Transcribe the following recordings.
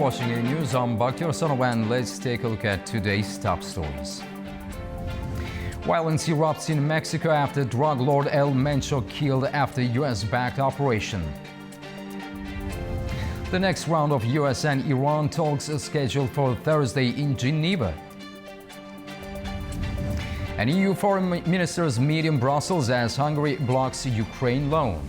watching A News. I'm Bakhtiar Sanovan. Let's take a look at today's top stories. Violence erupts in Mexico after drug lord El Mencho killed after U.S.-backed operation. The next round of U.S. and Iran talks is scheduled for Thursday in Geneva. And EU foreign ministers meet in Brussels as Hungary blocks Ukraine loan.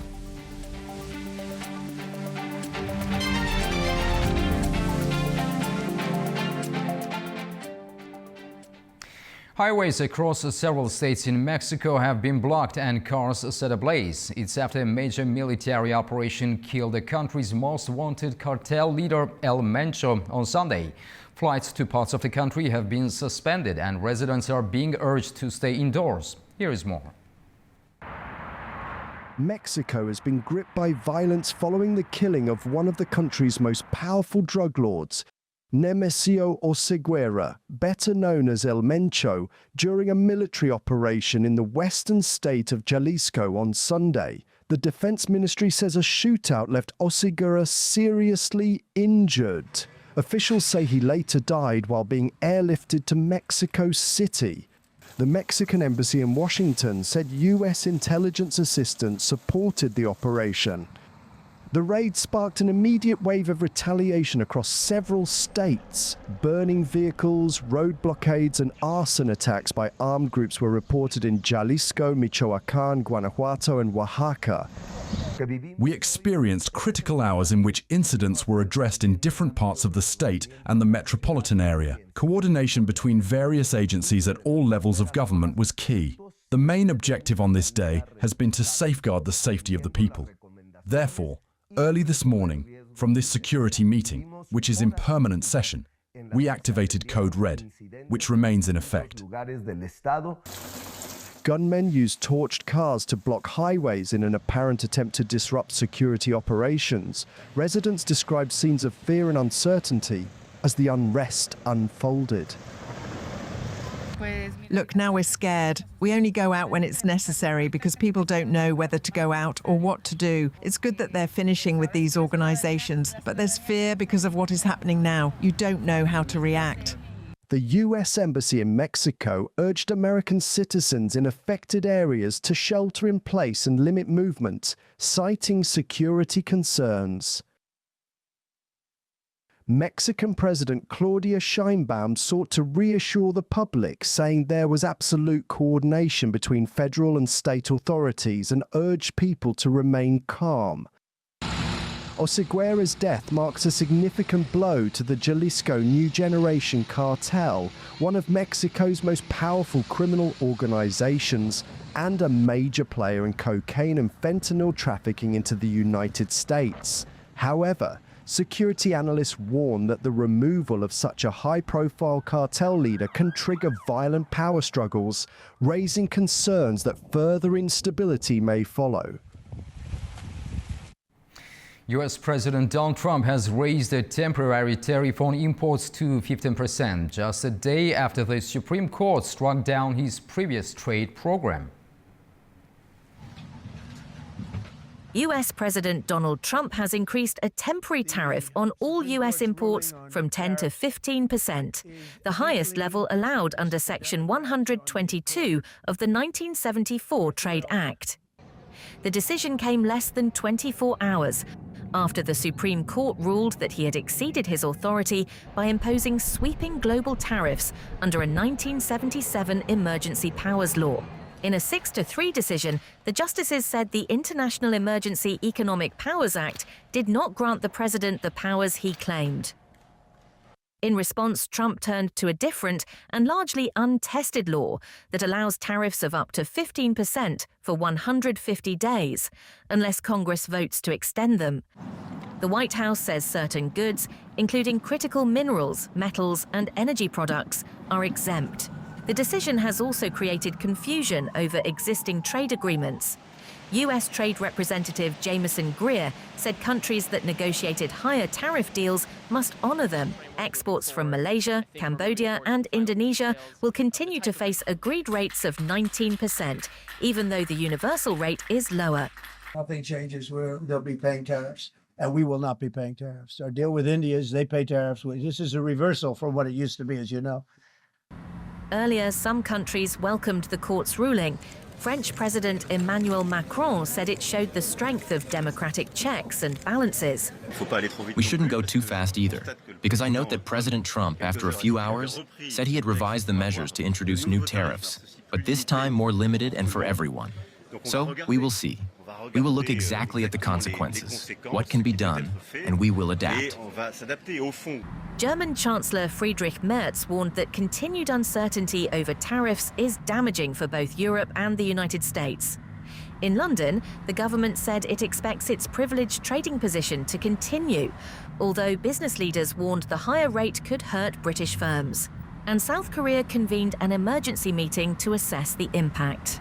Highways across several states in Mexico have been blocked and cars set ablaze. It's after a major military operation killed the country's most wanted cartel leader El Mencho on Sunday. Flights to parts of the country have been suspended and residents are being urged to stay indoors. Here is more. Mexico has been gripped by violence following the killing of one of the country's most powerful drug lords, Nemesio Oseguera, better known as El Mencho, during a military operation in the western state of Jalisco on Sunday. The Defense Ministry says a shootout left Oseguera seriously injured. Officials say he later died while being airlifted to Mexico City. The Mexican embassy in Washington said U.S. intelligence assistance supported the operation. The raid sparked an immediate wave of retaliation across several states. Burning vehicles, road blockades and arson attacks by armed groups were reported in Jalisco, Michoacán, Guanajuato and Oaxaca. We experienced critical hours in which incidents were addressed in different parts of the state and the metropolitan area. Coordination between various agencies at all levels of government was key. The main objective on this day has been to safeguard the safety of the people. Therefore, early this morning, from this security meeting, which is in permanent session, we activated Code Red, which remains in effect. Gunmen used torched cars to block highways in an apparent attempt to disrupt security operations. Residents described scenes of fear and uncertainty as the unrest unfolded. Look, now we're scared. We only go out when it's necessary because people don't know whether to go out or what to do. It's good that they're finishing with these organizations, but there's fear because of what is happening now. You don't know how to react. The U.S. Embassy in Mexico urged American citizens in affected areas to shelter in place and limit movement, citing security concerns. Mexican President Claudia Sheinbaum sought to reassure the public, saying there was absolute coordination between federal and state authorities and urged people to remain calm. Oseguera's death marks a significant blow to the Jalisco New Generation Cartel, one of Mexico's most powerful criminal organizations and a major player in cocaine and fentanyl trafficking into the United States. However, security analysts warn that the removal of such a high-profile cartel leader can trigger violent power struggles, raising concerns that further instability may follow. U.S. President Donald Trump has raised a temporary tariff on imports to 15%, just a day after the Supreme Court struck down his previous trade program. U.S. President Donald Trump has increased a temporary tariff on all U.S. imports from 10 to 15%, the highest level allowed under Section 122 of the 1974 Trade Act. The decision came less than 24 hours after the Supreme Court ruled that he had exceeded his authority by imposing sweeping global tariffs under a 1977 Emergency Powers Law. In a 6-3 decision, the justices said the International Emergency Economic Powers Act did not grant the president the powers he claimed. In response, Trump turned to a different and largely untested law that allows tariffs of up to 15% for 150 days, unless Congress votes to extend them. The White House says certain goods, including critical minerals, metals, and energy products, are exempt. The decision has also created confusion over existing trade agreements. U.S. Trade Representative Jameson Greer said countries that negotiated higher tariff deals must honor them. Exports from Malaysia, Cambodia, and Indonesia will continue to face agreed rates of 19%, even though the universal rate is lower. Nothing changes, they'll be paying tariffs. and we will not be paying tariffs. Our deal with India is they pay tariffs. This is a reversal from what it used to be, as you know. Earlier, some countries welcomed the court's ruling. French President Emmanuel Macron said it showed the strength of democratic checks and balances. We shouldn't go too fast either, because I note that President Trump, after a few hours, said he had revised the measures to introduce new tariffs, but this time more limited and for everyone. So we will see. We will look exactly at the consequences, what can be done, and we will adapt. German Chancellor Friedrich Merz warned that continued uncertainty over tariffs is damaging for both Europe and the United States. In London, the government said it expects its privileged trading position to continue, although business leaders warned the higher rate could hurt British firms. And South Korea convened an emergency meeting to assess the impact.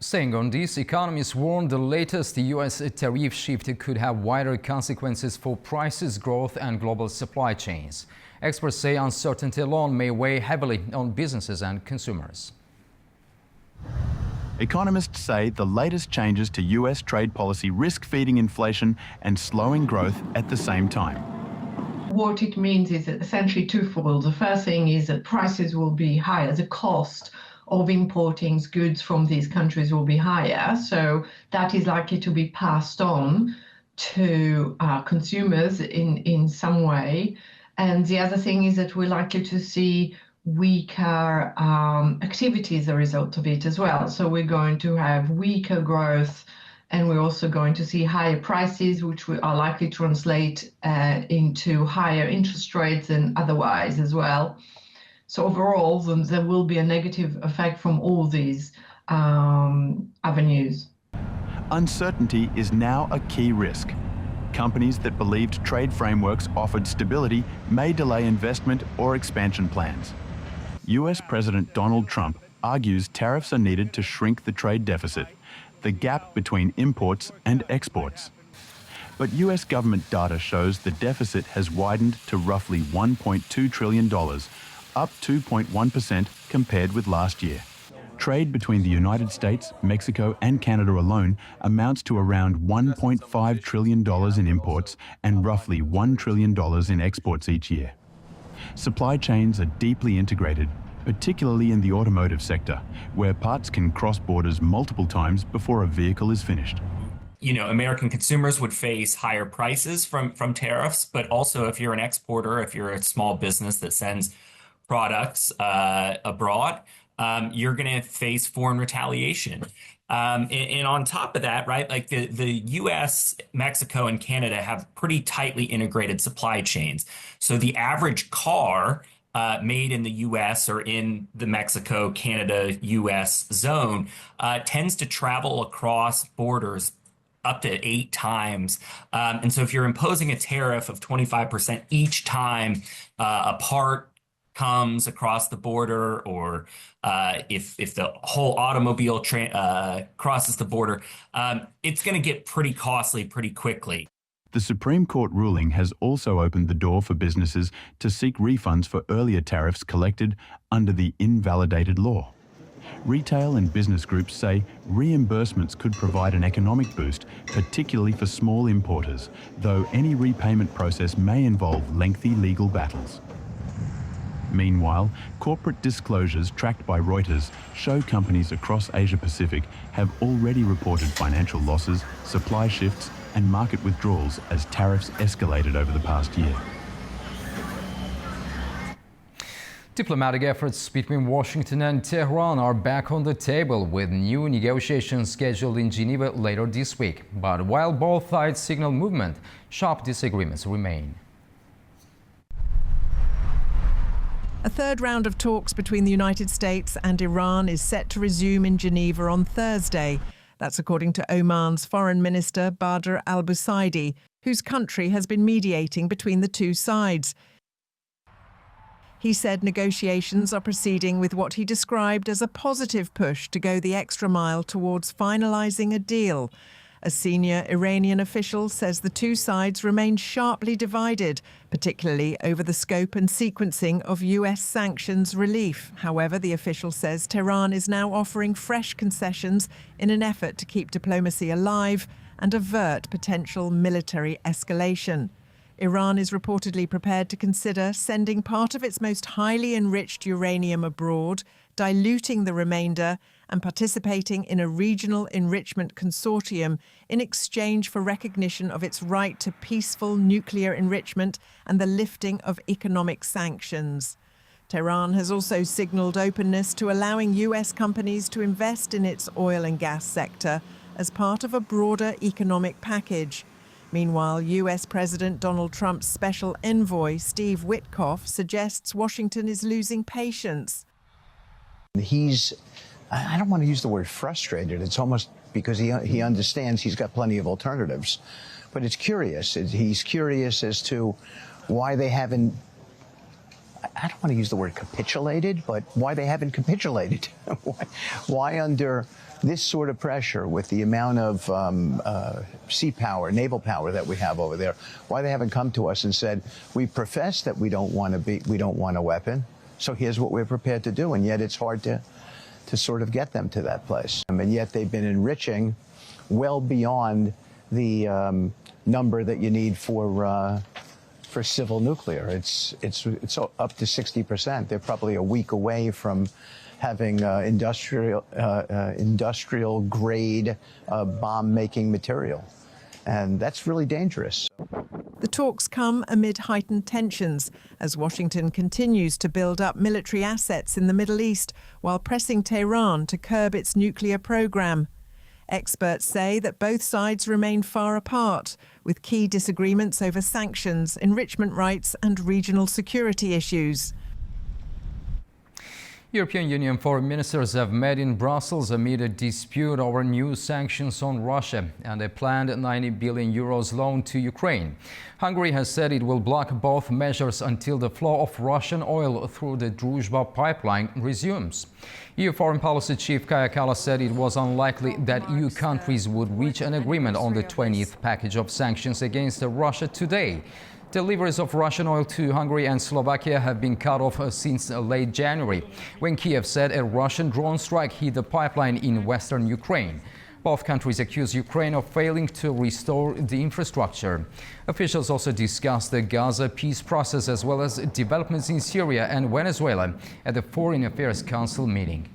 Staying on this, economists warn the latest U.S. tariff shift could have wider consequences for prices, growth, and global supply chains. Experts say uncertainty alone may weigh heavily on businesses and consumers. Economists say the latest changes to U.S. trade policy risk feeding inflation and slowing growth at the same time. What it means is essentially twofold. The first thing is that prices will be higher. The cost of importing goods from these countries will be higher. So that is likely to be passed on to consumers in some way. And the other thing is that we're likely to see weaker activity as a result of it as well. So we're going to have weaker growth, and we're also going to see higher prices, which are likely to translate into higher interest rates and otherwise as well. So overall, there will be a negative effect from all these avenues. Uncertainty is now a key risk. Companies that believed trade frameworks offered stability may delay investment or expansion plans. US President Donald Trump argues tariffs are needed to shrink the trade deficit, the gap between imports and exports. But US government data shows the deficit has widened to roughly $1.2 trillion, up 2.1% compared with last year. Trade between the United States, Mexico, and Canada alone amounts to around $1.5 trillion in imports and roughly $1 trillion in exports each year. Supply chains are deeply integrated, particularly in the automotive sector, where parts can cross borders multiple times before a vehicle is finished. You know, American consumers would face higher prices from tariffs, but also if you're an exporter, if you're a small business that sends products abroad, you're going to face foreign retaliation. And on top of that, right, like the US, Mexico, and Canada have pretty tightly integrated supply chains. So the average car made in the US or in the Mexico, Canada, US zone tends to travel across borders up to 8 times. And so if you're imposing a tariff of 25% each time a part comes across the border, or if the whole automobile crosses the border, it's going to get pretty costly pretty quickly. The Supreme Court ruling has also opened the door for businesses to seek refunds for earlier tariffs collected under the invalidated law. Retail and business groups say reimbursements could provide an economic boost, particularly for small importers, though any repayment process may involve lengthy legal battles. Meanwhile, corporate disclosures tracked by Reuters show companies across Asia-Pacific have already reported financial losses, supply shifts, and market withdrawals as tariffs escalated over the past year. Diplomatic efforts between Washington and Tehran are back on the table, with new negotiations scheduled in Geneva later this week. But while both sides signal movement, sharp disagreements remain. A third round of talks between the United States and Iran is set to resume in Geneva on Thursday. That's according to Oman's Foreign Minister Badr al-Busaidi, whose country has been mediating between the two sides. He said negotiations are proceeding with what he described as a positive push to go the extra mile towards finalising a deal. A senior Iranian official says the two sides remain sharply divided, particularly over the scope and sequencing of US sanctions relief. However, the official says Tehran is now offering fresh concessions in an effort to keep diplomacy alive and avert potential military escalation. Iran is reportedly prepared to consider sending part of its most highly enriched uranium abroad, diluting the remainder, and participating in a regional enrichment consortium in exchange for recognition of its right to peaceful nuclear enrichment and the lifting of economic sanctions. Tehran has also signalled openness to allowing US companies to invest in its oil and gas sector as part of a broader economic package. Meanwhile, US President Donald Trump's special envoy, Steve Witkoff, suggests Washington is losing patience. I don't want to use the word frustrated. It's almost because he understands he's got plenty of alternatives. But it's curious. He's curious as to why they haven't, I don't want to use the word capitulated, but why they haven't capitulated. Why under this sort of pressure with the amount of sea power, naval power that we have over there, why they haven't come to us and said, we profess that we don't want a weapon, so here's what we're prepared to do. And yet it's hard to sort of get them to that place. And yet they've been enriching well beyond the number that you need for civil nuclear. It's up to 60%. They're probably a week away from having industrial grade bomb making material. And that's really dangerous. The talks come amid heightened tensions as Washington continues to build up military assets in the Middle East while pressing Tehran to curb its nuclear program. Experts say that both sides remain far apart, with key disagreements over sanctions, enrichment rights and regional security issues. European Union foreign ministers have met in Brussels amid a dispute over new sanctions on Russia and a planned 90 billion euros loan to Ukraine. Hungary has said it will block both measures until the flow of Russian oil through the Druzhba pipeline resumes. EU Foreign Policy Chief Kaja Kallas said it was unlikely that EU countries would reach an agreement on the 20th package of sanctions against Russia today. Deliveries of Russian oil to Hungary and Slovakia have been cut off since late January, when Kiev said a Russian drone strike hit the pipeline in western Ukraine. Both countries accuse Ukraine of failing to restore the infrastructure. Officials also discussed the Gaza peace process as well as developments in Syria and Venezuela at the Foreign Affairs Council meeting.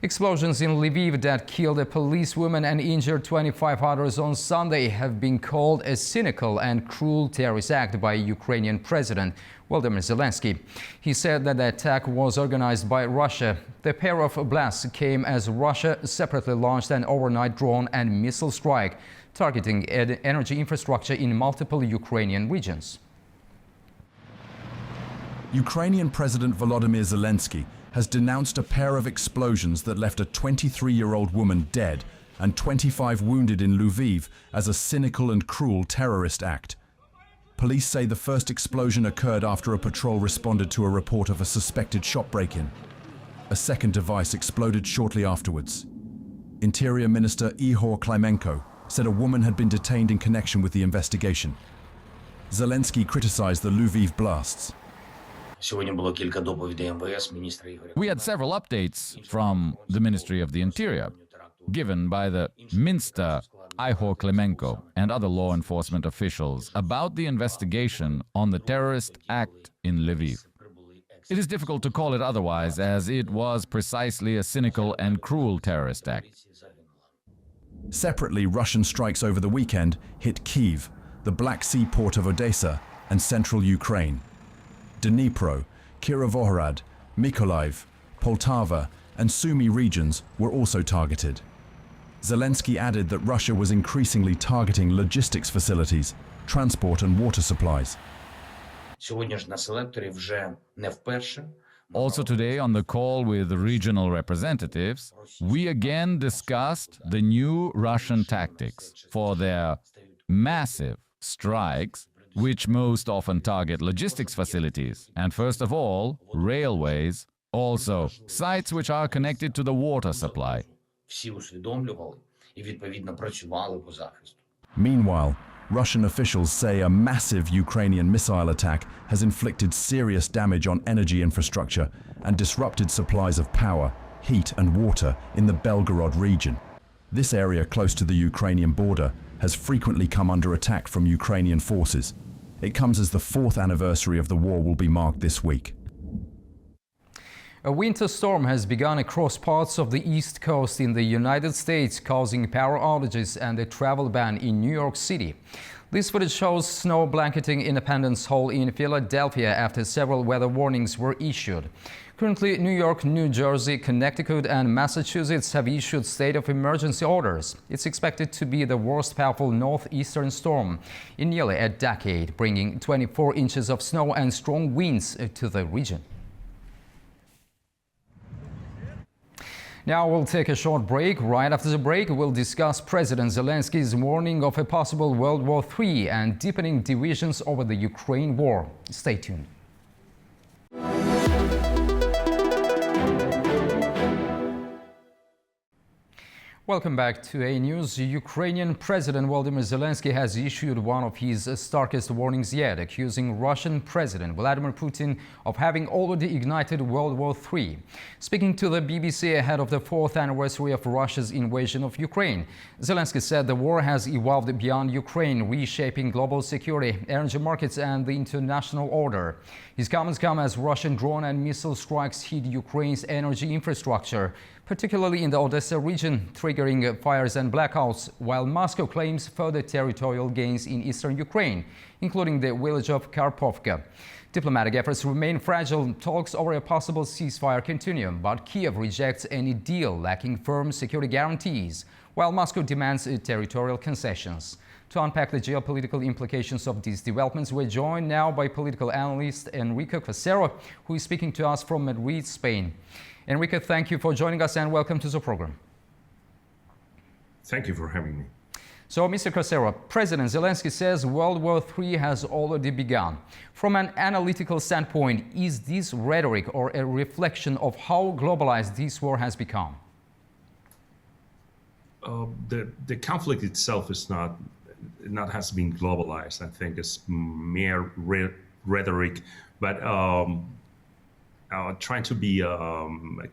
Explosions in Lviv that killed a policewoman and injured 25 others on Sunday have been called a cynical and cruel terrorist act by Ukrainian President Volodymyr Zelensky. He said that the attack was organized by Russia. The pair of blasts came as Russia separately launched an overnight drone and missile strike targeting energy infrastructure in multiple Ukrainian regions. Ukrainian President Volodymyr Zelensky has denounced a pair of explosions that left a 23-year-old woman dead and 25 wounded in Lviv as a cynical and cruel terrorist act. Police say the first explosion occurred after a patrol responded to a report of a suspected shop break-in. A second device exploded shortly afterwards. Interior Minister Ihor Klimenko said a woman had been detained in connection with the investigation. Zelensky criticized the Lviv blasts. We had several updates from the Ministry of the Interior, given by the Minister Ihor Klimenko and other law enforcement officials about the investigation on the terrorist act in Lviv. It is difficult to call it otherwise, as it was precisely a cynical and cruel terrorist act. Separately, Russian strikes over the weekend hit Kyiv, the Black Sea port of Odessa, and central Ukraine. Dnipro, Kirovohrad, Mykolaiv, Poltava, and Sumy regions were also targeted. Zelensky added that Russia was increasingly targeting logistics facilities, transport and water supplies. Also today, on the call with regional representatives, we again discussed the new Russian tactics for their massive strikes, which most often target logistics facilities, and first of all, railways, also sites which are connected to the water supply. Meanwhile, Russian officials say a massive Ukrainian missile attack has inflicted serious damage on energy infrastructure and disrupted supplies of power, heat and water in the Belgorod region. This area close to the Ukrainian border has frequently come under attack from Ukrainian forces. It comes as the 4th anniversary of the war will be marked this week. A winter storm has begun across parts of the East Coast in the United States, causing power outages and a travel ban in New York City. This footage shows snow blanketing Independence Hall in Philadelphia after several weather warnings were issued. Currently, New York, New Jersey, Connecticut and Massachusetts have issued state of emergency orders. It's expected to be the worst powerful northeastern storm in nearly a decade, bringing 24 inches of snow and strong winds to the region. Now we'll take a short break. Right after the break, we'll discuss President Zelensky's warning of a possible World War III and deepening divisions over the Ukraine war. Stay tuned. Welcome back to A News. Ukrainian President Volodymyr Zelensky has issued one of his starkest warnings yet, accusing Russian President Vladimir Putin of having already ignited World War III. Speaking to the BBC ahead of the 4th anniversary of Russia's invasion of Ukraine, Zelensky said the war has evolved beyond Ukraine, reshaping global security, energy markets and the international order. His comments come as Russian drone and missile strikes hit Ukraine's energy infrastructure, particularly in the Odessa region, triggering fires and blackouts, while Moscow claims further territorial gains in eastern Ukraine, including the village of Karpovka. Diplomatic efforts remain fragile. Talks over a possible ceasefire continue, but Kiev rejects any deal lacking firm security guarantees, while Moscow demands territorial concessions. To unpack the geopolitical implications of these developments, we're joined now by political analyst Enrique Casero, who is speaking to us from Madrid, Spain. Enrique, thank you for joining us and welcome to the program. Thank you for having me. So, Mr. Casero, President Zelensky says World War III has already begun. From an analytical standpoint, is this rhetoric or a reflection of how globalized this war has become? The conflict itself is not has been globalized. I think it's mere rhetoric, but trying to be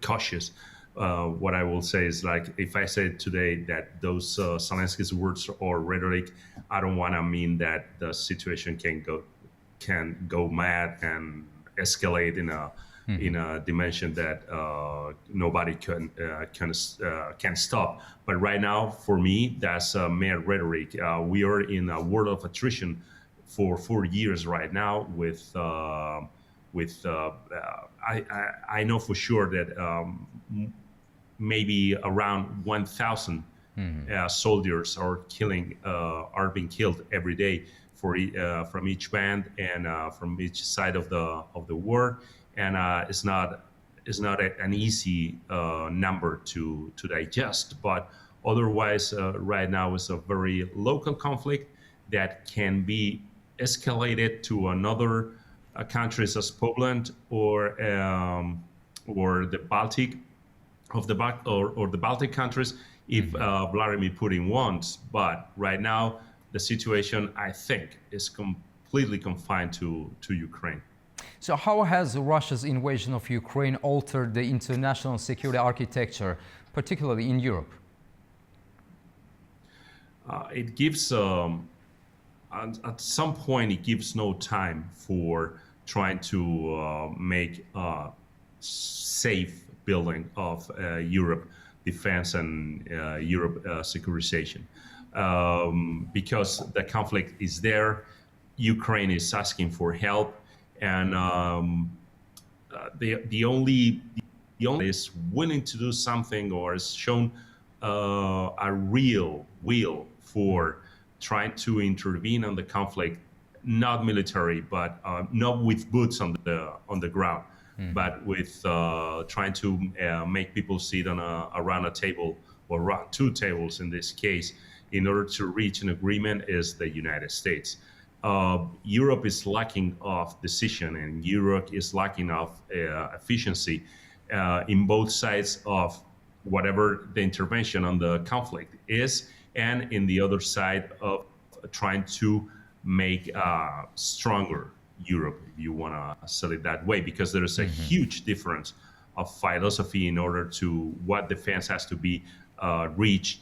cautious. What I will say is, like, if I say today that those Zelensky's words are rhetoric, I don't want to mean that the situation can go mad and escalate in a dimension that nobody can stop. But right now, for me, that's mere rhetoric. We are in a world of attrition for 4 years right now. I know for sure that maybe around 1,000 soldiers are being killed every day from each band and from each side of the war, and it's not an easy number to digest. But otherwise, right now is a very local conflict that can be escalated to another countries as Poland or the Baltic or the Baltic countries if Vladimir Putin wants. But right now, the situation, I think, is completely confined to Ukraine. So how has Russia's invasion of Ukraine altered the international security architecture, particularly in Europe? It gives, at some point, it gives no time for trying to make a safe building of Europe defense and Europe securitization. Because the conflict is there, Ukraine is asking for help, and the only is willing to do something or has shown a real will for trying to intervene on the conflict, not military, but not with boots on the ground, but with trying to make people sit around a table or around two tables in this case, in order to reach an agreement, is the United States. Europe is lacking of decision, and Europe is lacking of efficiency in both sides of whatever the intervention on the conflict is, and in the other side of trying to make stronger Europe, if you want to say it that way, because there is a huge difference of philosophy in order to what defense has to be reached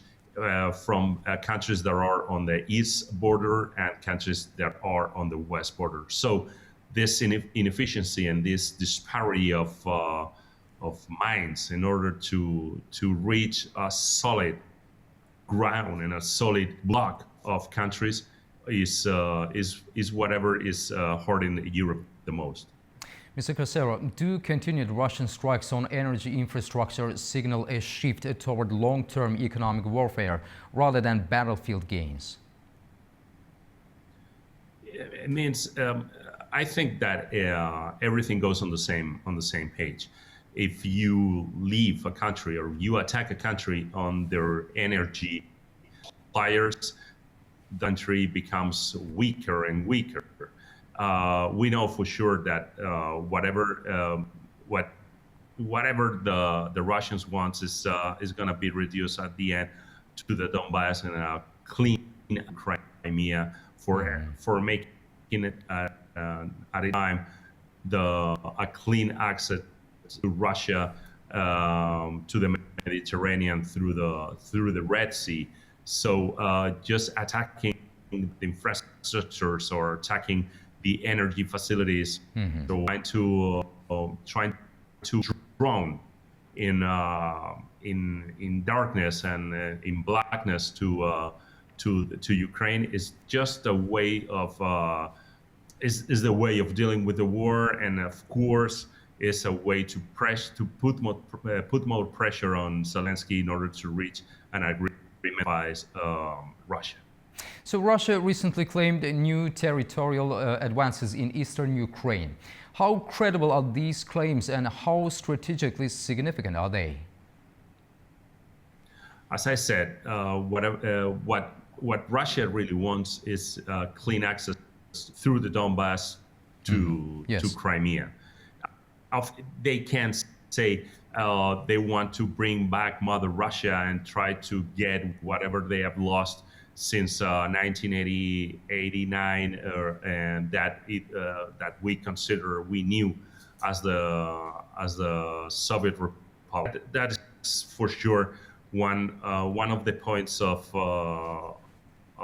from countries that are on the east border and countries that are on the west border. So this inefficiency and this disparity of minds in order to reach a solid ground and a solid block of countries is whatever is hurting Europe the most. Mr. Casero, do continued Russian strikes on energy infrastructure signal a shift toward long-term economic warfare rather than battlefield gains? It means I think that everything goes on the same page. If you leave a country or you attack a country on their energy suppliers, the country becomes weaker and weaker. We know for sure that whatever the Russians want is going to be reduced at the end to the Donbass and a clean Crimea for making it at a time a clean access to Russia to the Mediterranean through the Red Sea. So just attacking the infrastructures or attacking the energy facilities, so trying to drown in darkness and in blackness to Ukraine is just a way of is the way of dealing with the war, and of course is a way to put more pressure on Zelensky in order to reach an agreement with Russia. So Russia recently claimed new territorial advances in eastern Ukraine. How credible are these claims and how strategically significant are they? As I said, what Russia really wants is clean access through the Donbass to Crimea. They can't say they want to bring back Mother Russia and try to get whatever they have lost since 1989, and that we knew as the Soviet Republic. That is for sure one of the points of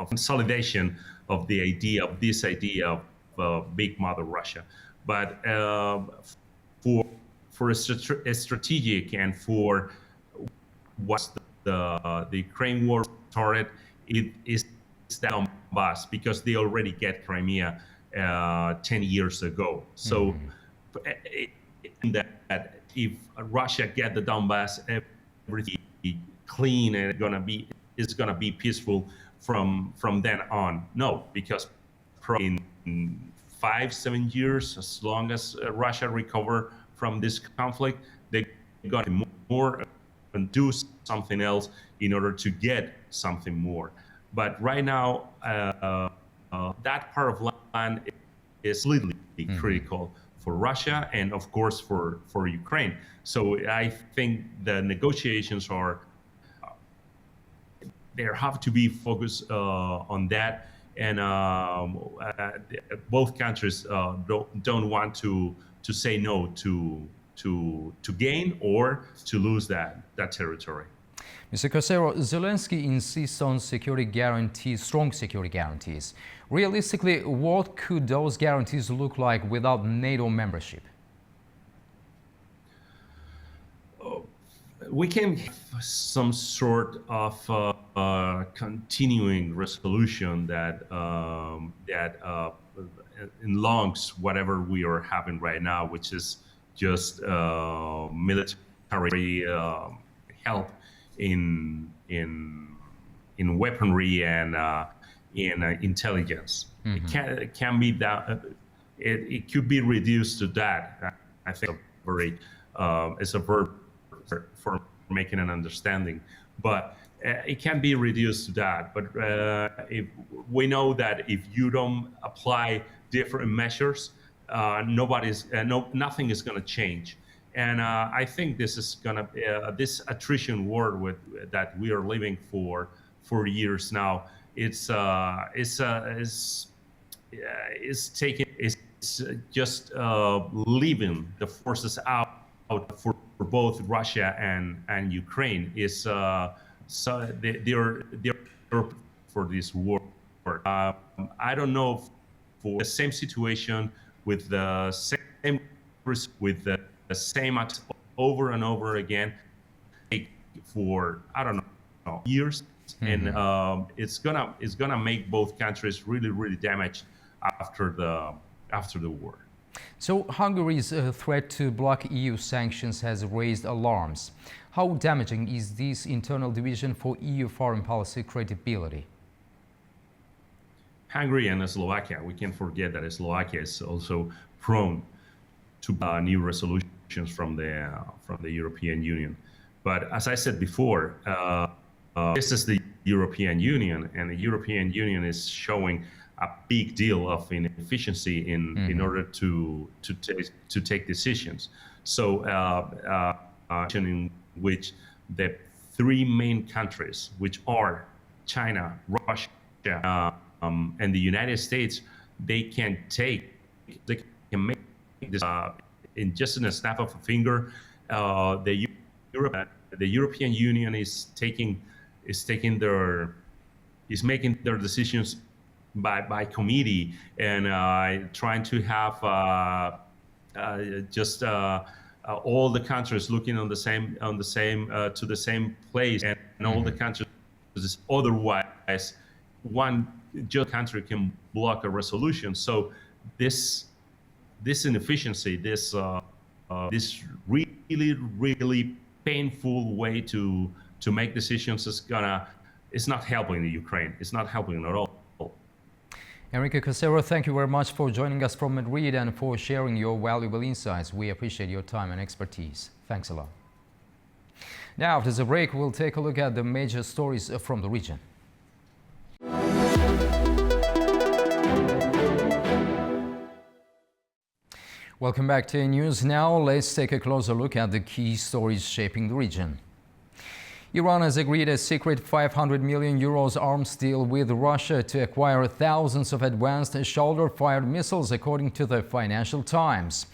consolidation of this idea of big Mother Russia. But for a strategic and for what the Ukraine war started, it is that Donbass, because they already get Crimea 10 years ago. So that if Russia get the Donbass, everything clean and it's gonna be peaceful from then on. No, because in 5-7 years, as long as Russia recover from this conflict, they got more and do something else in order to get something more. But right now, that part of land is completely critical for Russia and, of course, for Ukraine. So I think the negotiations there have to be focused on that, and both countries don't want to say no to gain or to lose that territory. Mr. Casero, Zelensky insists on strong security guarantees. Realistically, what could those guarantees look like without NATO membership? We can have some sort of continuing resolution that elongates whatever we are having right now, which is just military help in weaponry and in intelligence. It can be that it could be reduced to that. I think it's a verb for making an understanding, but it can be reduced to that. But if we know that if you don't apply different measures, nothing is going to change. And I think this is going to this attrition war that we are living for years now. It's just leaving the forces out for both Russia and Ukraine is so they're for this war. I don't know for the same situation with the same act over and over again for I don't know years, and it's gonna make both countries really damaged after the war. So Hungary's threat to block EU sanctions has raised alarms. How damaging is this internal division for EU foreign policy credibility? Hungary and Slovakia, we can't forget that Slovakia is also prone to new resolutions from the European Union. But as I said before, this is the European Union, and the European Union is showing a big deal of inefficiency in order to take decisions. So in which the three main countries, which are China, Russia, and the United States, they can make this in just in a snap of a finger. The European Union is making their decisions by committee and trying to have all the countries looking to the same place, and all the countries. Otherwise, one just country can block a resolution. So this inefficiency, this really painful way to make decisions is not helping the Ukraine. It's not helping at all. Enrique Casero, thank you very much for joining us from Madrid and for sharing your valuable insights. We appreciate your time and expertise. Thanks a lot. Now, after the break, we'll take a look at the major stories from the region. Welcome back to News Now. Let's take a closer look at the key stories shaping the region. Iran has agreed a secret 500 million euros arms deal with Russia to acquire thousands of advanced shoulder-fired missiles, according to the Financial Times.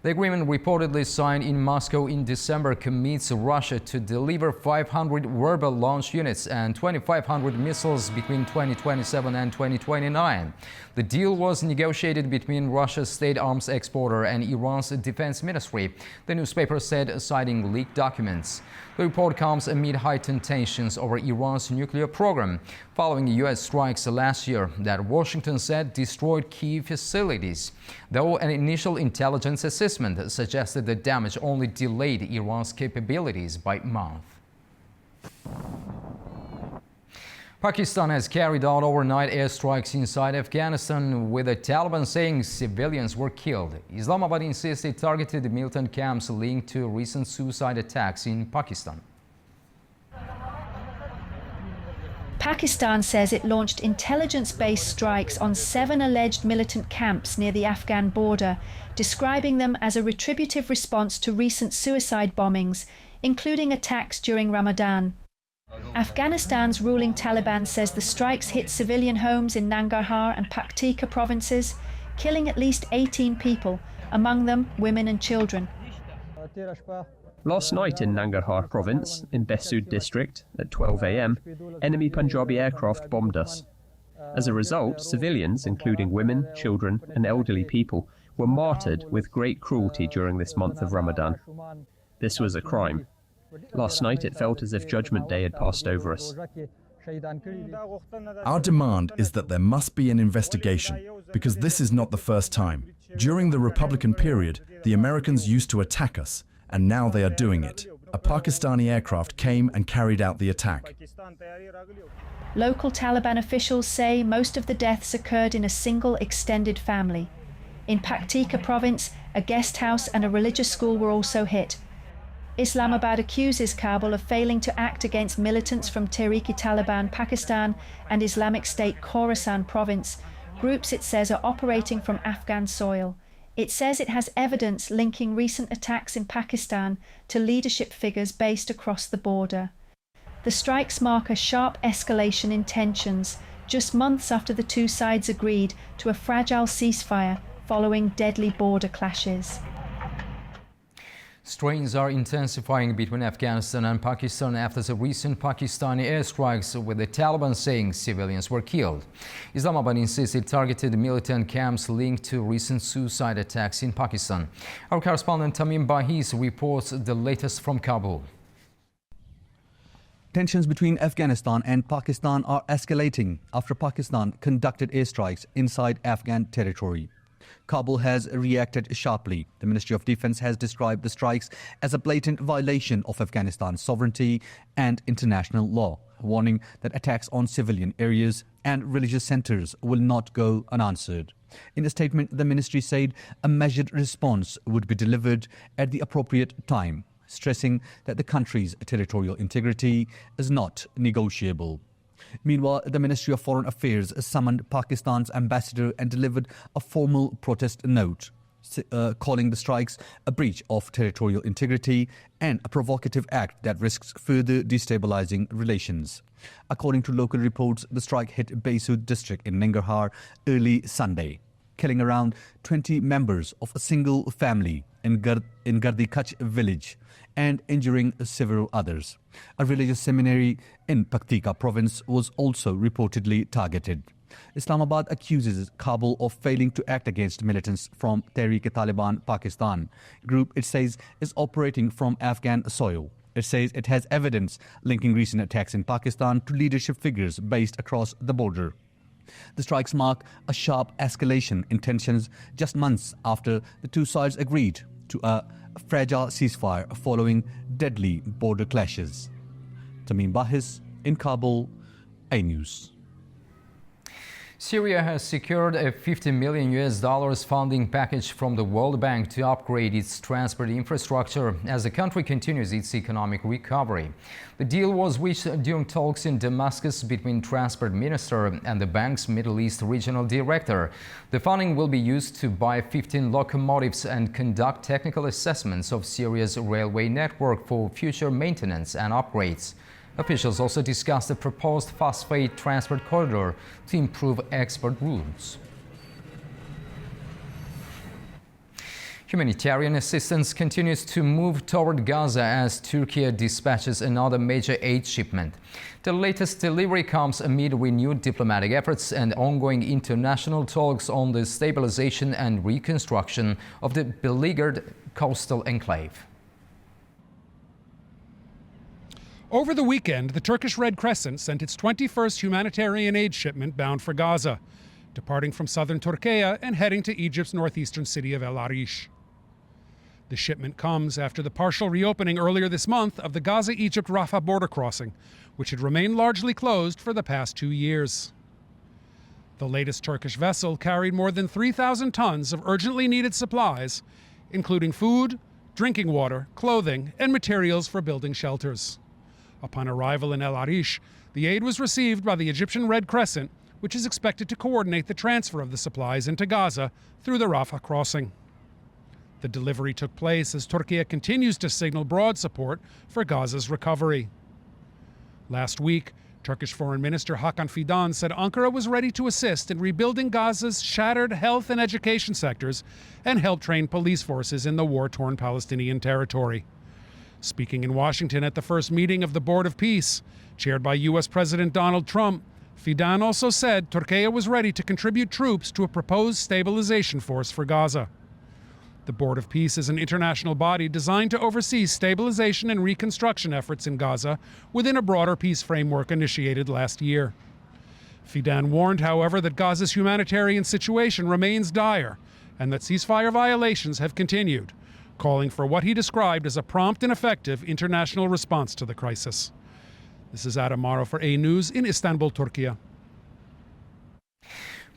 The agreement, reportedly signed in Moscow in December, commits Russia to deliver 500 verbal launch units and 2,500 missiles between 2027 and 2029. The deal was negotiated between Russia's state arms exporter and Iran's defense ministry, the newspaper said, citing leaked documents. The report comes amid heightened tensions over Iran's nuclear program, following U.S. strikes last year that Washington said destroyed key facilities, though an initial intelligence assessment suggested the damage only delayed Iran's capabilities by a month. Pakistan has carried out overnight airstrikes inside Afghanistan, with the Taliban saying civilians were killed. Islamabad insists it targeted militant camps linked to recent suicide attacks in Pakistan. Pakistan says it launched intelligence-based strikes on 7 alleged militant camps near the Afghan border, describing them as a retributive response to recent suicide bombings, including attacks during Ramadan. Afghanistan's ruling Taliban says the strikes hit civilian homes in Nangarhar and Paktika provinces, killing at least 18 people, among them women and children. Last night in Nangarhar province, in Behsud district, at 12 a.m., enemy Punjabi aircraft bombed us. As a result, civilians, including women, children and elderly people, were martyred with great cruelty during this month of Ramadan. This was a crime. Last night it felt as if Judgment Day had passed over us. Our demand is that there must be an investigation, because this is not the first time. During the Republican period, the Americans used to attack us, and now they are doing it. A Pakistani aircraft came and carried out the attack. Local Taliban officials say most of the deaths occurred in a single extended family. In Paktika province, a guest house and a religious school were also hit. Islamabad accuses Kabul of failing to act against militants from Tehrik-i-Taliban Pakistan and Islamic State Khorasan province, groups it says are operating from Afghan soil. It says it has evidence linking recent attacks in Pakistan to leadership figures based across the border. The strikes mark a sharp escalation in tensions, just months after the two sides agreed to a fragile ceasefire following deadly border clashes. Strains are intensifying between Afghanistan and Pakistan after the recent Pakistani airstrikes, with the Taliban saying civilians were killed. Islamabad insists it targeted militant camps linked to recent suicide attacks in Pakistan. Our correspondent Tamim Bahis reports the latest from Kabul. Tensions between Afghanistan and Pakistan are escalating after Pakistan conducted airstrikes inside Afghan territory. Kabul has reacted sharply. The Ministry of Defense has described the strikes as a blatant violation of Afghanistan's sovereignty and international law, warning that attacks on civilian areas and religious centers will not go unanswered. In a statement, the ministry said a measured response would be delivered at the appropriate time, stressing that the country's territorial integrity is not negotiable. Meanwhile, the Ministry of Foreign Affairs summoned Pakistan's ambassador and delivered a formal protest note, calling the strikes a breach of territorial integrity and a provocative act that risks further destabilizing relations. According to local reports, the strike hit Besud district in Nangarhar early Sunday, killing around 20 members of a single family in Gardikach village and injuring several others. A religious seminary in Paktika province was also reportedly targeted. Islamabad accuses Kabul of failing to act against militants from Tehrik-e-Taliban Pakistan group it says is operating from Afghan soil. It says it has evidence linking recent attacks in Pakistan to leadership figures based across the border. The strikes mark a sharp escalation in tensions just months after the two sides agreed to a fragile ceasefire following deadly border clashes. Tamim Bahis in Kabul, A News. Syria has secured a $50 million funding package from the World Bank to upgrade its transport infrastructure as the country continues its economic recovery. The deal was reached during talks in Damascus between Transport Minister and the bank's Middle East Regional Director. The funding will be used to buy 15 locomotives and conduct technical assessments of Syria's railway network for future maintenance and upgrades. Officials also discussed the proposed phosphate transport corridor to improve export routes. Humanitarian assistance continues to move toward Gaza as Turkey dispatches another major aid shipment. The latest delivery comes amid renewed diplomatic efforts and ongoing international talks on the stabilization and reconstruction of the beleaguered coastal enclave. Over the weekend, the Turkish Red Crescent sent its 21st humanitarian aid shipment bound for Gaza, departing from southern Turkey and heading to Egypt's northeastern city of El Arish. The shipment comes after the partial reopening earlier this month of the Gaza-Egypt-Rafah border crossing, which had remained largely closed for the past 2 years. The latest Turkish vessel carried more than 3,000 tons of urgently needed supplies, including food, drinking water, clothing, and materials for building shelters. Upon arrival in El Arish, the aid was received by the Egyptian Red Crescent, which is expected to coordinate the transfer of the supplies into Gaza through the Rafah crossing. The delivery took place as Turkey continues to signal broad support for Gaza's recovery. Last week, Turkish Foreign Minister Hakan Fidan said Ankara was ready to assist in rebuilding Gaza's shattered health and education sectors and help train police forces in the war-torn Palestinian territory. Speaking in Washington at the first meeting of the Board of Peace, chaired by U.S. President Donald Trump, Fidan also said Turkey was ready to contribute troops to a proposed stabilization force for Gaza. The Board of Peace is an international body designed to oversee stabilization and reconstruction efforts in Gaza within a broader peace framework initiated last year. Fidan warned, however, that Gaza's humanitarian situation remains dire and that ceasefire violations have continued, calling for what he described as a prompt and effective international response to the crisis. This is Adam Maro for A News in Istanbul, Turkey.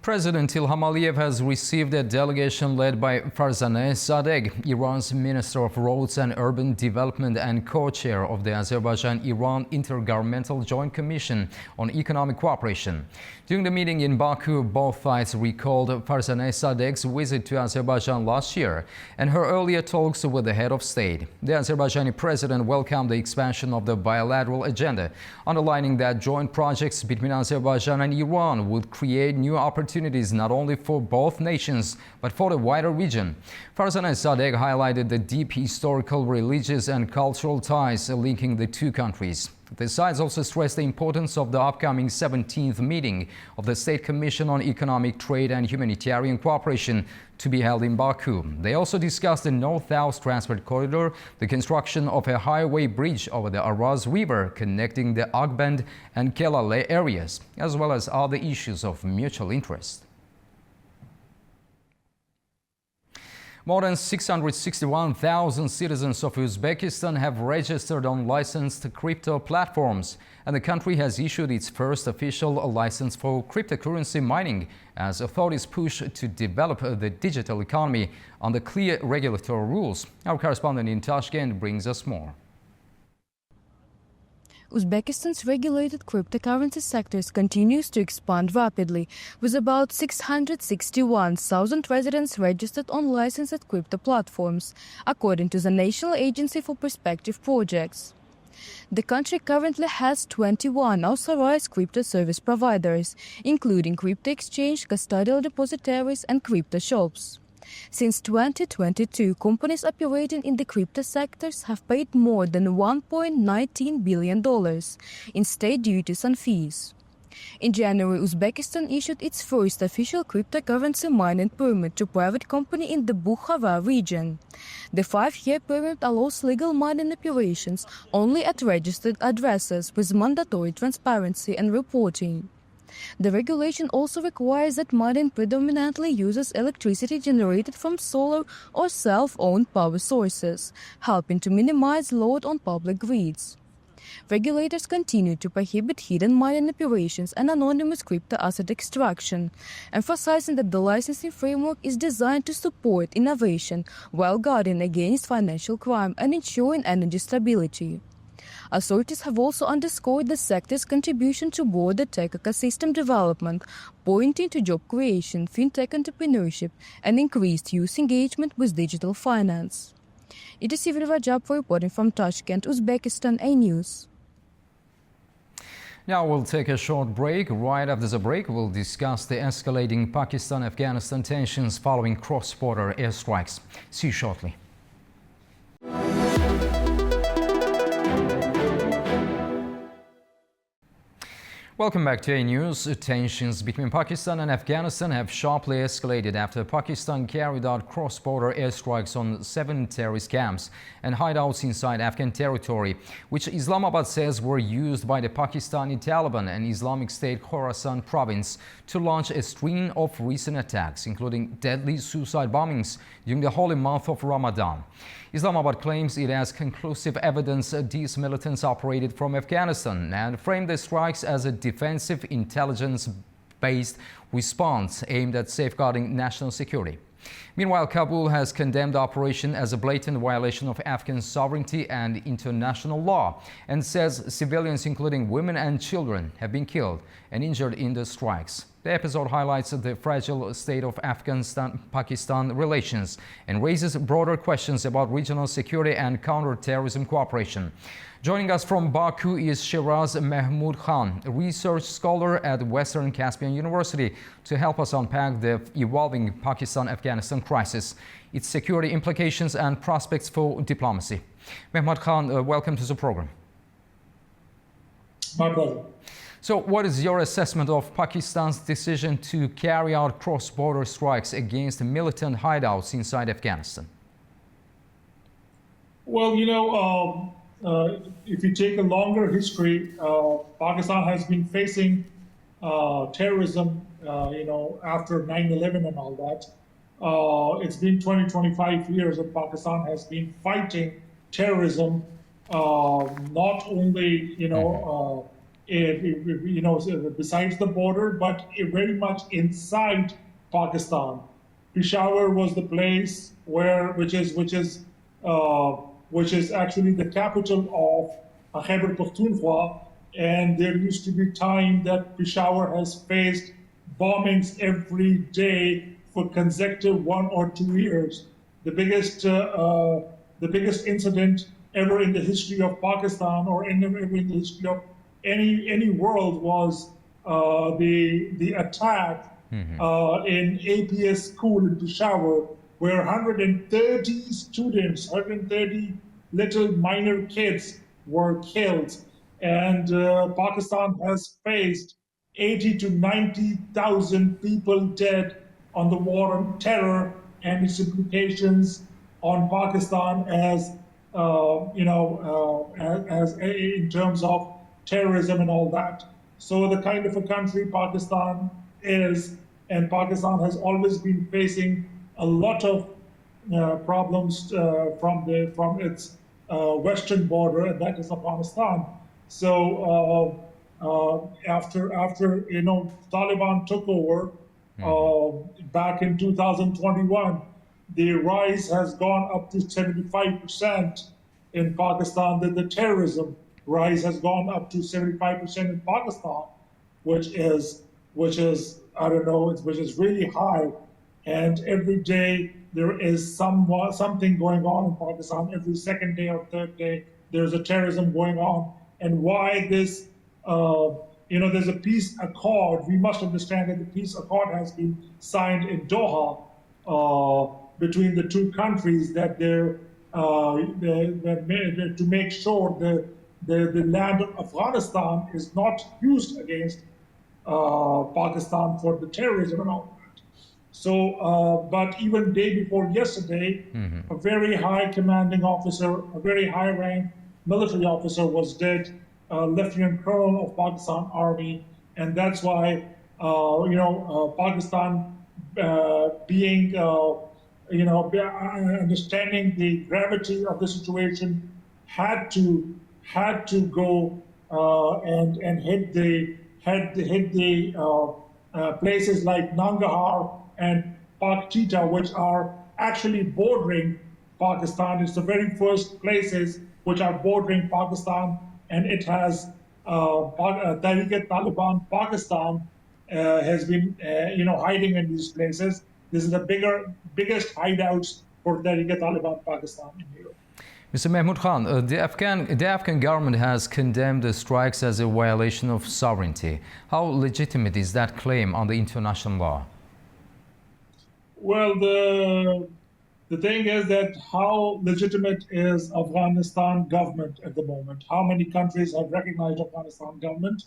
President Ilham Aliyev has received a delegation led by Farzaneh Sadegh, Iran's Minister of Roads and Urban Development and co-chair of the Azerbaijan-Iran Intergovernmental Joint Commission on Economic Cooperation. During the meeting in Baku, both sides recalled Farzaneh Sadegh's visit to Azerbaijan last year and her earlier talks with the head of state. The Azerbaijani president welcomed the expansion of the bilateral agenda, underlining that joint projects between Azerbaijan and Iran would create new opportunities opportunities not only for both nations, but for the wider region. Farzana Sadegh highlighted the deep historical, religious and cultural ties linking the two countries. The sides also stressed the importance of the upcoming 17th meeting of the State Commission on Economic, Trade and Humanitarian Cooperation to be held in Baku. They also discussed the North-South Transport Corridor, the construction of a highway bridge over the Araz River connecting the Akbend and Kelale areas, as well as other issues of mutual interest. More than 661,000 citizens of Uzbekistan have registered on licensed crypto platforms, and the country has issued its first official license for cryptocurrency mining as authorities push to develop the digital economy under clear regulatory rules. Our correspondent in Tashkent brings us more. Uzbekistan's regulated cryptocurrency sectors continues to expand rapidly, with about 661,000 residents registered on licensed crypto platforms, according to the National Agency for Prospective Projects. The country currently has 21 authorized crypto service providers, including crypto exchange, custodial depositories and crypto shops. Since 2022, companies operating in the crypto sectors have paid more than $1.19 billion in state duties and fees. In January, Uzbekistan issued its first official cryptocurrency mining permit to a private company in the Bukhara region. The 5-year permit allows legal mining operations only at registered addresses with mandatory transparency and reporting. The regulation also requires that mining predominantly uses electricity generated from solar or self-owned power sources, helping to minimize load on public grids. Regulators continue to prohibit hidden mining operations and anonymous crypto asset extraction, emphasizing that the licensing framework is designed to support innovation while guarding against financial crime and ensuring energy stability. Authorities have also underscored the sector's contribution to broader tech ecosystem development, pointing to job creation, fintech entrepreneurship, and increased youth engagement with digital finance. It is Sivir Rajab reporting from Tashkent, Uzbekistan, A News. Now we'll take a short break. Right after the break, we'll discuss the escalating Pakistan-Afghanistan tensions following cross-border airstrikes. See you shortly. Welcome back to A News. Tensions between Pakistan and Afghanistan have sharply escalated after Pakistan carried out cross-border airstrikes on 7 terrorist camps and hideouts inside Afghan territory, which Islamabad says were used by the Pakistani Taliban and Islamic State Khorasan province to launch a string of recent attacks, including deadly suicide bombings during the holy month of Ramadan. Islamabad claims it has conclusive evidence these militants operated from Afghanistan and framed the strikes as a defensive intelligence-based response aimed at safeguarding national security. Meanwhile, Kabul has condemned the operation as a blatant violation of Afghan sovereignty and international law and says civilians, including women and children, have been killed and injured in the strikes. The episode highlights the fragile state of Afghanistan-Pakistan relations and raises broader questions about regional security and counter-terrorism cooperation. Joining us from Baku is Shiraz Mahmoud Khan, a research scholar at Western Caspian University, to help us unpack the evolving Pakistan-Afghanistan crisis, its security implications and prospects for diplomacy. Mahmoud Khan, welcome to the program. My pleasure. So what is your assessment of Pakistan's decision to carry out cross-border strikes against militant hideouts inside Afghanistan? Well, if you take a longer history, Pakistan has been facing terrorism, after 9/11 and all that. It's been 20-25 years that Pakistan has been fighting terrorism, not only, besides the border, but very much inside Pakistan. Peshawar was the place which is actually the capital of Khyber Pakhtunkhwa, and there used to be time that Peshawar has faced bombings every day for consecutive 1 or 2 years. The biggest incident ever in the history of Pakistan or ever in the history of any world was the attack in APS school in Peshawar, where 130 students, 130 little minor kids were killed. And Pakistan has faced 80 to 90,000 people dead on the war on terror and its implications on Pakistan as in terms of terrorism and all that. So the kind of a country Pakistan is, and Pakistan has always been facing a lot of problems from its western border, and that is Afghanistan. So after Taliban took over back in 2021, the rise has gone up to 75% in Pakistan. The terrorism rise has gone up to 75% in Pakistan, which is really high. And every day there is something going on in Pakistan. Every second day or third day, there's a terrorism going on. And why this, there's a peace accord. We must understand that the peace accord has been signed in Doha between the two countries, that to make sure the land of Afghanistan is not used against Pakistan for the terrorism and all that. So, but even day before yesterday, a very high commanding officer, a very high rank military officer was dead, Lieutenant Colonel of Pakistan Army, and that's why Pakistan being understanding the gravity of the situation had to go and hit the places like Nangarhar and Pak-Tita, which are actually bordering Pakistan. It's the very first places which are bordering Pakistan, and it has Tehrik-e-Taliban Pakistan has been hiding in these places. This is the biggest hideouts for Tehrik-e-Taliban Pakistan in Europe. Mr. Mahmoud Khan, the Afghan government has condemned the strikes as a violation of sovereignty. How legitimate is that claim under international law? Well, the thing is that how legitimate is Afghanistan government at the moment? How many countries have recognized Afghanistan government?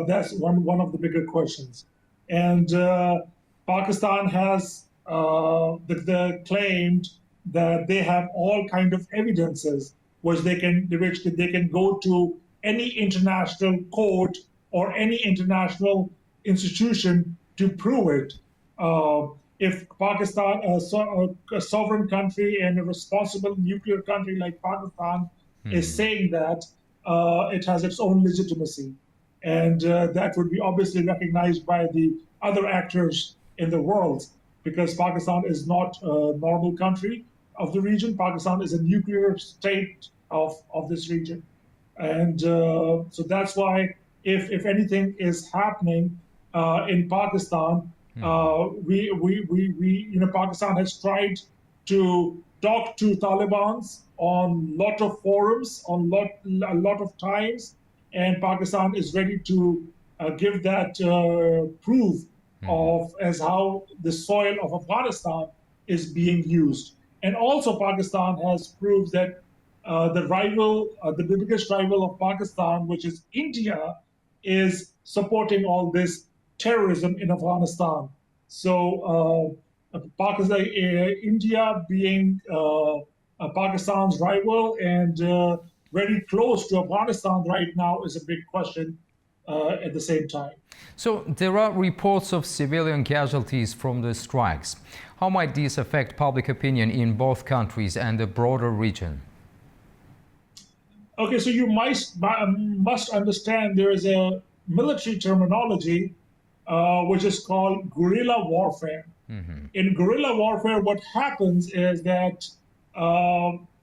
That's one of the bigger questions. And Pakistan has claimed that they have all kind of evidences which they can go to any international court or any international institution to prove it. If Pakistan, a sovereign country and a responsible nuclear country like Pakistan, is saying that, it has its own legitimacy. And that would be obviously recognized by the other actors in the world, because Pakistan is not a normal country of the region. Pakistan is a nuclear state of this region. And so that's why if anything is happening in Pakistan, Pakistan has tried to talk to Taliban on lot of forums, on a lot of times, and Pakistan is ready to give that proof of as how the soil of Afghanistan is being used. And also Pakistan has proved that the biggest rival of Pakistan, which is India, is supporting all this terrorism in Afghanistan. So India being Pakistan's rival and very close to Afghanistan right now is a big question at the same time. So there are reports of civilian casualties from the strikes. How might this affect public opinion in both countries and the broader region? Okay, so you must understand there is a military terminology which is called guerrilla warfare. In guerrilla warfare, what happens is that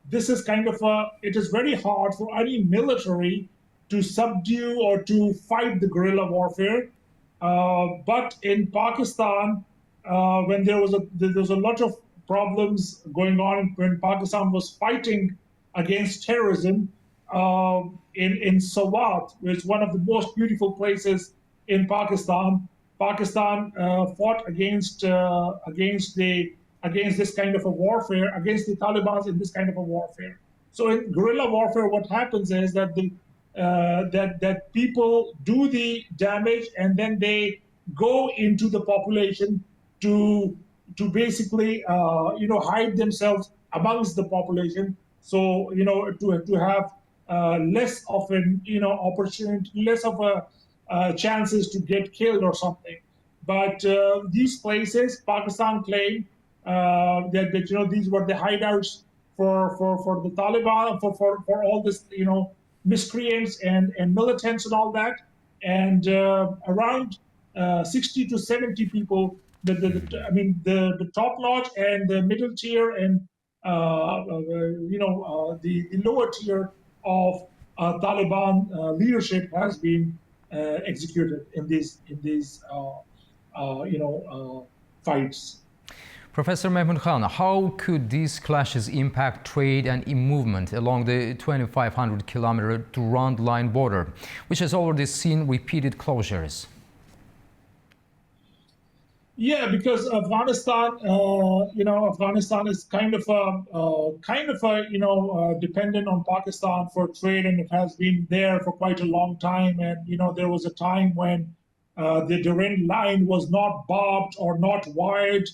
this is it is very hard for any military to subdue or to fight the guerrilla warfare. But in Pakistan, when there was a lot of problems going on when Pakistan was fighting against terrorism in Swat, which is one of the most beautiful places in Pakistan, Pakistan fought against this kind of a warfare, against the Taliban in this kind of a warfare. So in guerrilla warfare, what happens is that that people do the damage and then they go into the population to basically hide themselves amongst the population. So to have less of an opportunity, less of a chances to get killed or something. But these places, Pakistan claimed that these were the hideouts for the Taliban, for all this miscreants and militants and all that. And around 60 to 70 people, the top notch and the middle tier and the lower tier of Taliban leadership has been executed in these fights. Professor Mehmood Khan, how could these clashes impact trade and movement along the 2,500-kilometer Durand Line border, which has already seen repeated closures? Yeah, because Afghanistan, Afghanistan is kind of dependent on Pakistan for trade, and it has been there for quite a long time. And there was a time when the Durand Line was not barbed or not wired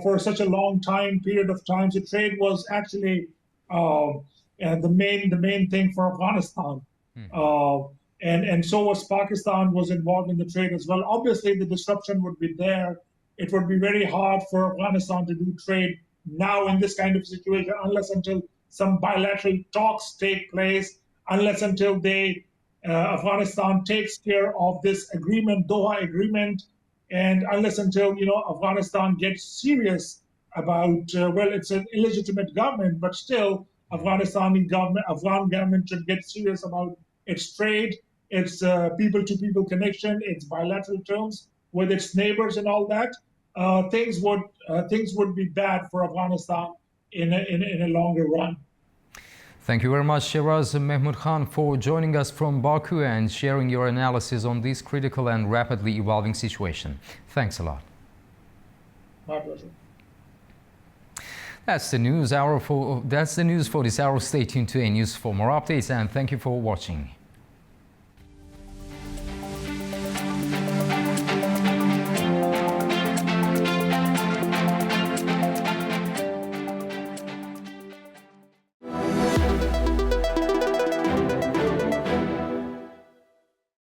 for such a long period of time. So trade was actually the main thing for Afghanistan. And so was Pakistan was involved in the trade as well. Obviously, the disruption would be there. It would be very hard for Afghanistan to do trade now in this kind of situation, unless until some bilateral talks take place, unless until Afghanistan takes care of this agreement, Doha Agreement, and unless until Afghanistan gets serious about it's an illegitimate government, but still Afghan government should get serious about its trade, its people-to-people connection, its bilateral terms with its neighbors and all that. Things would be bad for Afghanistan in a longer run. Thank you very much, Sheraz Mehmood Khan, for joining us from Baku and sharing your analysis on this critical and rapidly evolving situation. Thanks a lot. My pleasure. That's the news for this hour. Stay tuned to A News for more updates, and thank you for watching.